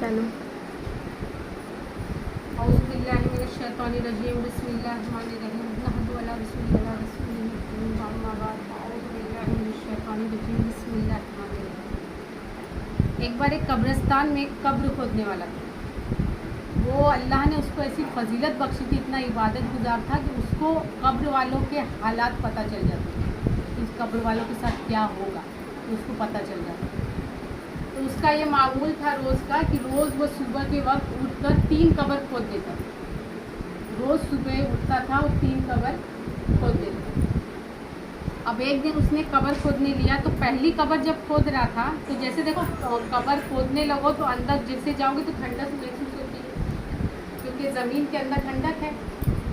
चलो औज़ुबिल्लाहिमिनश्शैतानिर्रजीम बिस्मिल्लाहिर्रहमानिर्रहीम नहमदुहु व नस्तईनुहु व नस्तगफिरुहु अम्मा बाद औज़ुबिल्लाहिमिनश्शैतानिर्रजीम बिस्मिल्लाहिर्रहमानिर्रहीम। एक बार एक कब्रिस्तान में एक कब्र खोदने वाला था। वो अल्लाह ने उसको ऐसी फजीलत बख्शी थी, इतना इबादत गुजार था कि उसको कब्र वालों के हालात पता चल जाते थे कि उस कब्र वालों के साथ क्या होगा, तो उसको पता चल जाता। तो उसका ये मामूल था रोज़ का कि रोज़ वो सुबह के वक्त उठकर 3 कब्र खोद देता। रोज़ सुबह उठता था और 3 कब्र खोद देता। अब एक दिन उसने कब्र खोदने लिया तो पहली कब्र जब खोद रहा था तो जैसे देखो कब्र खोदने लगो तो अंदर जैसे जाओगे तो ठंडक महसूस होती है क्योंकि ज़मीन के अंदर ठंडक है।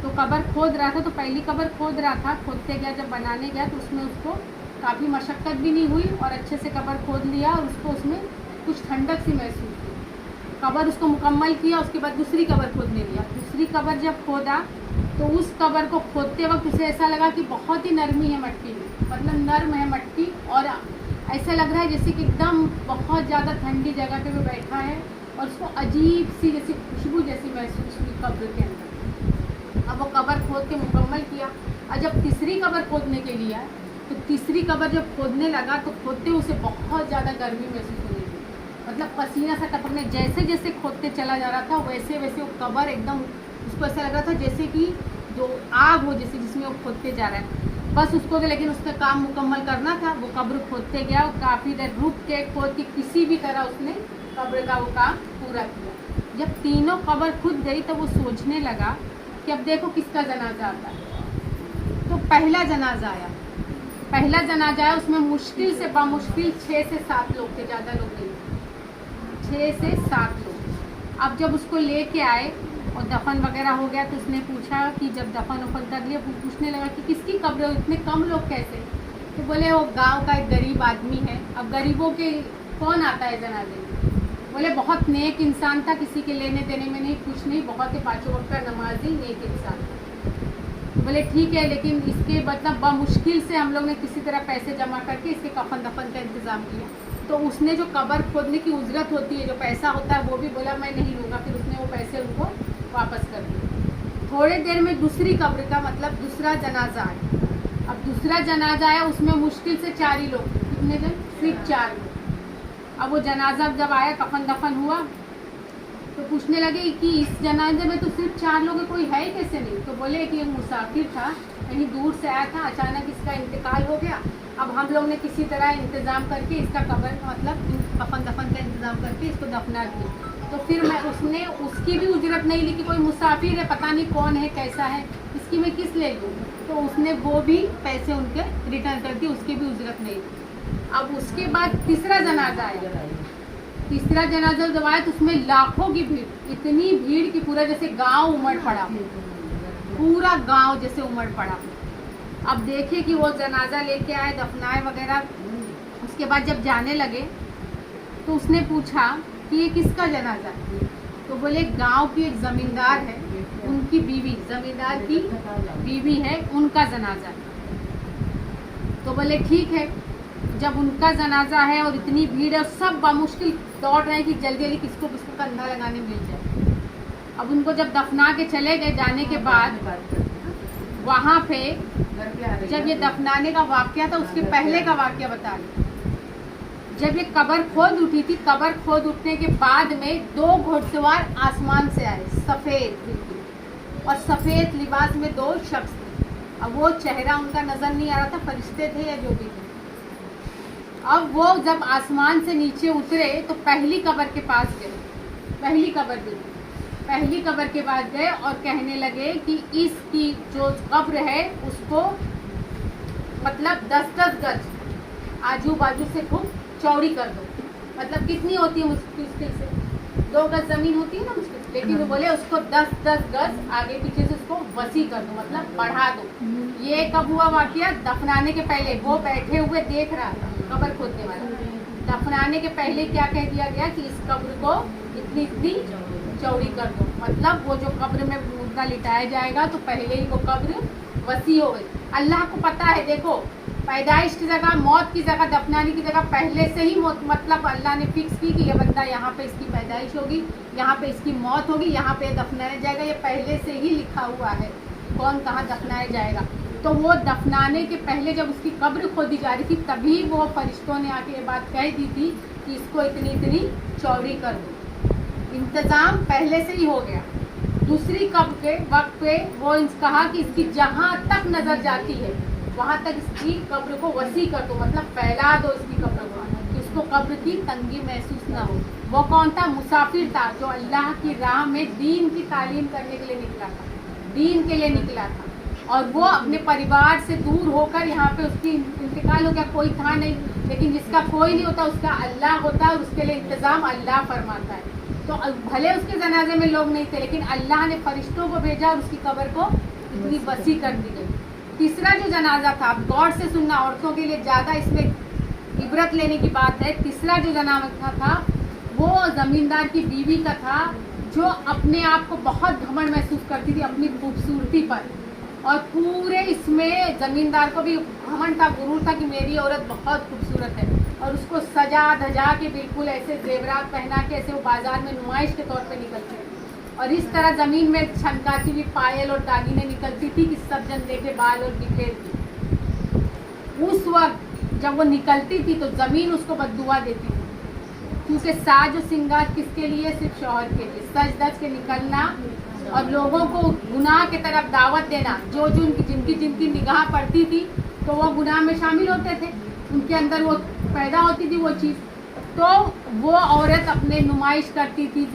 तो कब्र खोद रहा था, तो पहली कब्र खोद रहा था, खोदते गया, जब बनाने गया तो उसमें उसको काफ़ी मशक्क़त भी नहीं हुई और अच्छे से कब्र खोद लिया और उसको उसमें कुछ ठंडक सी महसूस हुई। कब्र उसको मुकम्मल किया, उसके बाद दूसरी कब्र खोदने लिया। दूसरी कब्र जब खोदा तो उस कब्र को खोदते वक्त उसे ऐसा लगा कि बहुत ही नरमी है मट्टी में, मतलब नर्म है मट्टी और ऐसा लग रहा है जैसे कि एकदम बहुत ज़्यादा ठंडी जगह पे वो बैठा है और उसको अजीब सी जैसी खुशबू जैसी महसूस हुई कब्र के अंदर। अब वो कब्र खोद के मुकम्मल किया और जब तीसरी कब्र खोदने के लिए आया तो तीसरी कब्र जब खोदने लगा तो खोदते उसे बहुत ज़्यादा गर्मी महसूस होने लगी, मतलब पसीना सा टपकने, जैसे जैसे खोदते चला जा रहा था वैसे वैसे वो कब्र एकदम उसको ऐसा लग रहा था जैसे कि जो आग हो जैसे जिसमें वो खोदते जा रहा है। बस उसको तो लेकिन उसका काम मुकम्मल करना था। वो कब्र खोदते गया और काफ़ी देर रुक के खोद के किसी भी तरह उसने कब्र का वो काम पूरा किया। जब तीनों कब्र खुद गई तो वो सोचने लगा कि अब देखो किसका जनाजा आता है। तो पहला जनाजा आया। पहला जनाजा आया, उसमें मुश्किल से बामुश्किल 6 से 7 लोग थे, ज़्यादा लोग नहीं, 6 से 7 लोग। अब जब उसको लेके आए और दफन वगैरह हो गया तो उसने पूछा कि जब दफन वफन कर लिया पूछने लगा कि किसकी कब्र है, इतने कम लोग कैसे? तो बोले वो गांव का एक गरीब आदमी है। अब गरीबों के कौन आता है जनाजे में? बोले बहुत नेक इंसान था, किसी के लेने देने में नहीं, कुछ नहीं, बहुत ही 5 वक्त का नमाजी नेक इंसान था। बोले ठीक है, लेकिन इसके मतलब बामुश्किल से हम लोग ने किसी तरह पैसे जमा करके इसके कफन दफन का इंतज़ाम किया। तो उसने जो कब्र खोदने की उजरत होती है, जो पैसा होता है, वो भी बोला मैं नहीं लूँगा। फिर उसने वो पैसे उनको वापस कर दिए। थोड़े देर में दूसरी कब्र का मतलब दूसरा जनाजा आया। अब दूसरा जनाजा आया, उसमें मुश्किल से 4 ही लोग, कितने जन? सिर्फ 4 लोग। अब वो जनाजा जब आया, कफन दफन हुआ तो पूछने लगे कि इस जनाजे में तो सिर्फ 4 लोग हैं, कोई है ही कैसे नहीं? तो बोले कि एक मुसाफिर था, कहीं दूर से आया था, अचानक इसका इंतकाल हो गया। अब हम लोग ने किसी तरह इंतज़ाम करके इसका कब्र मतलब कफन दफन का इंतज़ाम करके इसको दफना दिया। तो फिर मैं उसने उसकी भी उजरत नहीं ली कि कोई मुसाफिर है, पता नहीं कौन है, कैसा है, इसकी मैं किस ले लूँ। तो उसने वो भी पैसे उनके रिटर्न कर दिए, उसकी भी उजरत नहीं ली। अब उसके बाद तीसरा जनाजा आया। तीसरा जनाजा जब आया तो उसमें लाखों की भीड़, इतनी भीड़ कि पूरा जैसे गांव उमड़ पड़ा, पूरा गांव जैसे उमड़ पड़ा। अब देखे कि वो जनाजा लेके आए, दफनाए वगैरह। उसके बाद जब जाने लगे तो उसने पूछा कि ये किसका जनाजा है? तो बोले गांव की एक ज़मींदार है, उनकी बीवी, ज़मींदार की बीवी है, उनका जनाजा है। तो बोले ठीक है। जब उनका जनाजा है और इतनी भीड़ है, सब बामुश्किल दौड़ रहे हैं कि जल्दी जल्दी किसको किसको कंधा लगाने मिल जाए। अब उनको जब दफना के चले गए, जाने के बाद वहाँ पे जब ये दफनाने का वाक़या था उसके पहले का वाक़या बता रही। जब ये कब्र खोद उठी थी, कब्र खोद उठने के बाद में 2 घुड़सवार आसमान से आए, सफ़ेद बिल्कुल, और सफ़ेद लिबास में 2 शख्स थे। अब वो चेहरा उनका नज़र नहीं आ रहा था, फरिश्ते थे या जो भी थे। अब वो जब आसमान से नीचे उतरे तो पहली कब्र के पास गए, पहली कब्र देखी, पहली कब्र के पास गए और कहने लगे कि इसकी जो कब्र है उसको मतलब 10-10 गज आजू बाजू से खूब चौड़ी कर दो। मतलब कितनी होती है मुश्किल से 2 गज ज़मीन होती है ना मुश्किल, लेकिन वो बोले उसको 10-10 गज आगे पीछे से उसको वसी कर दो, मतलब बढ़ा दो। ये कब हुआ वाक़या? दफनाने के पहले। वो बैठे हुए देख रहा था कब्र खोदने वाला। दफनाने के पहले क्या कह दिया गया कि इस कब्र को इतनी इतनी चौड़ी कर दो, मतलब वो जो कब्र में मुर्दा लिटाया जाएगा तो पहले ही वो कब्र वसी हो गई। अल्लाह को पता है, देखो पैदाइश की जगह, मौत की जगह, दफनाने की जगह पहले से ही मतलब अल्लाह ने फिक्स की कि ये बंदा यहाँ पे इसकी पैदाइश होगी, यहाँ पे इसकी मौत होगी, यहाँ पे दफनाया जाएगा। ये पहले से ही लिखा हुआ है कौन कहाँ दफनाया जाएगा। तो वो दफनाने के पहले जब उसकी कब्र खोदी जा रही थी तभी वो फरिश्तों ने आके ये बात कह दी थी कि इसको इतनी इतनी चौड़ी कर दो। इंतज़ाम पहले से ही हो गया। दूसरी कब्र के वक्त पे वो कहा कि इसकी जहाँ तक नज़र जाती है वहाँ तक इसकी कब्र को वसी कर दो, मतलब फैला दो इसकी कब्र को, कि उसको कब्र की तंगी महसूस ना हो। वो कौन था? मुसाफिर था जो अल्लाह की राह में दीन की तालीम करने के लिए निकला था, दीन के लिए निकला था। और वो अपने परिवार से दूर होकर यहाँ पे उसकी इंतकाल हो गया। कोई था नहीं, लेकिन जिसका कोई नहीं होता उसका अल्लाह होता है और उसके लिए इंतज़ाम अल्लाह फरमाता है। तो भले उसके जनाजे में लोग नहीं थे, लेकिन अल्लाह ने फरिश्तों को भेजा और उसकी कब्र को इतनी वसी कर दी गई। तीसरा जो जनाजा था, आप गौर से सुनना, औरतों के लिए ज़्यादा इसमें इबरत लेने की बात है। तीसरा जो जनाजा था वो ज़मींदार की बीवी का था, जो अपने आप को बहुत घमंड महसूस करती थी अपनी खूबसूरती पर। और पूरे इसमें ज़मींदार को भी घमंड था, गुरूर था कि मेरी औरत बहुत खूबसूरत है। और उसको सजा धजा के बिल्कुल ऐसे जेवरात पहना के ऐसे वो बाजार में नुमाइश के तौर पे निकलते थे। और इस तरह ज़मीन में छनकाती हुई पायल और दागिने निकलती थी कि सब जन देखे बाल और बिखेर थी। उस वक्त जब वो निकलती थी तो ज़मीन उसको बद्दुआ देती थी, क्योंकि साज और सिंगार किसके लिए? सिर्फ शौहर के लिए। सज धज के निकलना और लोगों को गुनाह की तरफ दावत देना। जो जिनकी निगाह पड़ती थी तो वो गुनाह में शामिल होते थे, उनके अंदर वो पैदा होती थी वो चीज़। तो वो औरत अपने नुमाइश करती थी,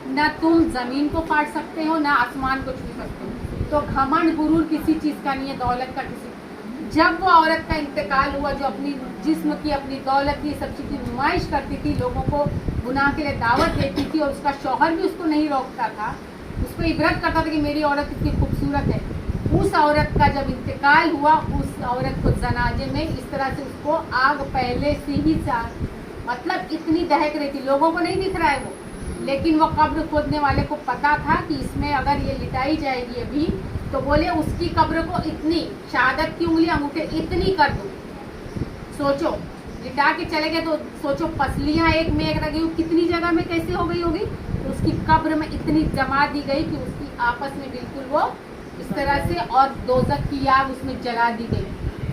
ना तुम ज़मीन को फाड़ सकते हो ना आसमान को छू सकते हो। तो घमंड गुरूर किसी चीज़ का नहीं है, दौलत का किसी। जब वो औरत का इंतकाल हुआ जो अपनी जिस्म की, अपनी दौलत की, सब चीज़ की नुमाइश करती थी, लोगों को गुनाह के लिए दावत देती थी, और उसका शौहर भी उसको नहीं रोकता था, उसको इबरत करता था कि मेरी औरत इतनी खूबसूरत है। उस औरत का जब इंतकाल हुआ, उस औरत को जनाजे में इस तरह से उसको आग पहले से ही मतलब इतनी दहक रही थी, लोगों को नहीं दिख रहा है वो, लेकिन वो कब्र खोदने वाले को पता था कि इसमें अगर ये लिटाई जाएगी अभी, तो बोले उसकी कब्र को इतनी शहादत की उंगली अंगूठे इतनी कर दो। सोचो, लिटा के चले गए तो सोचो पसलियाँ एक में एक लगी, कितनी जगह में कैसे हो गई होगी। तो उसकी कब्र में इतनी जमा दी गई कि उसकी आपस में बिल्कुल वो इस तरह से, और दोज़ख की आग उसमें जला दी गई।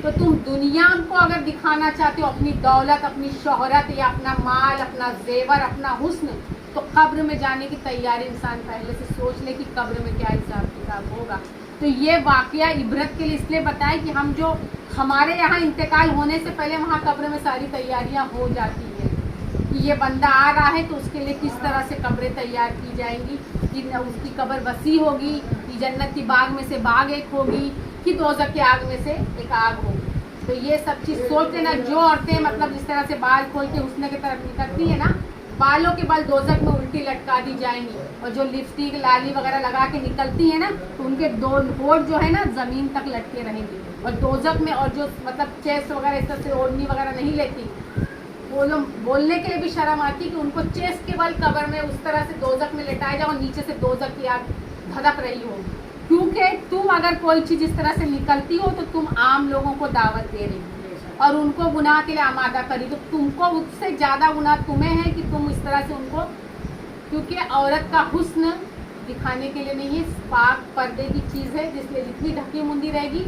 तो तुम दुनिया को अगर दिखाना चाहते हो अपनी दौलत, अपनी शोहरत या अपना माल, अपना जेवर, अपना हुस्न, तो कब्र में जाने की तैयारी इंसान पहले से सोच ले कि कब्र में क्या हिसाब किताब होगा। तो ये वाकया इबरत के लिए इसलिए बताए कि हम जो हमारे यहाँ इंतकाल होने से पहले वहाँ कब्र में सारी तैयारियाँ हो जाती है कि ये बंदा आ रहा है तो उसके लिए किस तरह से कब्रें तैयार की जाएंगी, कि उसकी कब्र वसी होगी, कि जन्नत की बाग में से बाग एक होगी, कि दोज़ख की आग में से एक आग होगी। तो ये सब चीज़ सोच लेना। जो औरतें मतलब जिस तरह से बाल खोल के हुस्न की तरफ निकलती है ना, बालों के बाल दोज़ख में उल्टी लटका दी जाएंगी, और जो लिपस्टिक लाली वगैरह लगा के निकलती है ना, तो उनके दो होठ जो है ना ज़मीन तक लटके रहेंगे। और दोज़ख में, और जो मतलब चेस्ट वगैरह इस तरह से ओढ़नी वगैरह नहीं लेती, वो लोग बोलने के लिए भी शर्म आती कि उनको चेस्ट के बल कब्र में उस तरह से दोज़ख में लेटाया जाओ, नीचे से दोज़ख की आग धड़क रही होगी। क्योंकि तुम अगर कोई चीज़ इस तरह से निकलती हो तो तुम आम लोगों को दावत दे रही हो और उनको गुनाह के लिए आमादा करी, तो तुमको उससे ज़्यादा गुनाह तुम्हें है कि तुम इस तरह से उनको, क्योंकि औरत का हुस्न दिखाने के लिए नहीं है, पाक पर्दे की चीज़ है, जिसलिए जितनी ढकी मुंदी रहेगी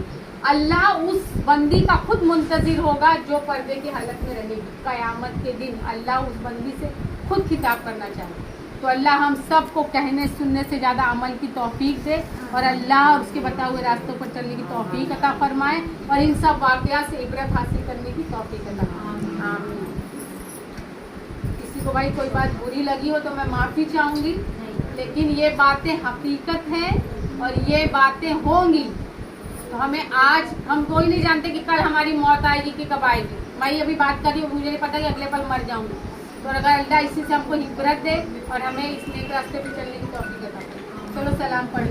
अल्लाह उस बंदी का खुद मुंतजिर होगा जो पर्दे की हालत में रहेगी। क़यामत के दिन अल्लाह उस बंदी से खुद खिताब करना चाहे। तो अल्लाह हम सब को कहने सुनने से ज़्यादा अमल की तौफीक दे, और अल्लाह और उसके बताए हुए रास्तों पर चलने की तौफीक अता फरमाए, और इन सब वाक़यात से इबरत हासिल करने की तौफीक अता फरमाए। आमीन। किसी को भाई कोई बात बुरी लगी हो तो मैं माफ़ी चाहूँगी, लेकिन ये बातें हकीकत हैं और ये बातें होंगी। तो हमें आज, हम कोई नहीं जानते कि कल हमारी मौत आएगी कि कब आएगी। मैं अभी बात कर रही हूँ, मुझे नहीं पता कि अगले पल मर जाऊँगी। तो अगर अल्लाह इसी से हमको इबरत दे और हमें इस नेक रास्ते पे चलने की तौफीक अता करे। चलो सलाम पढ़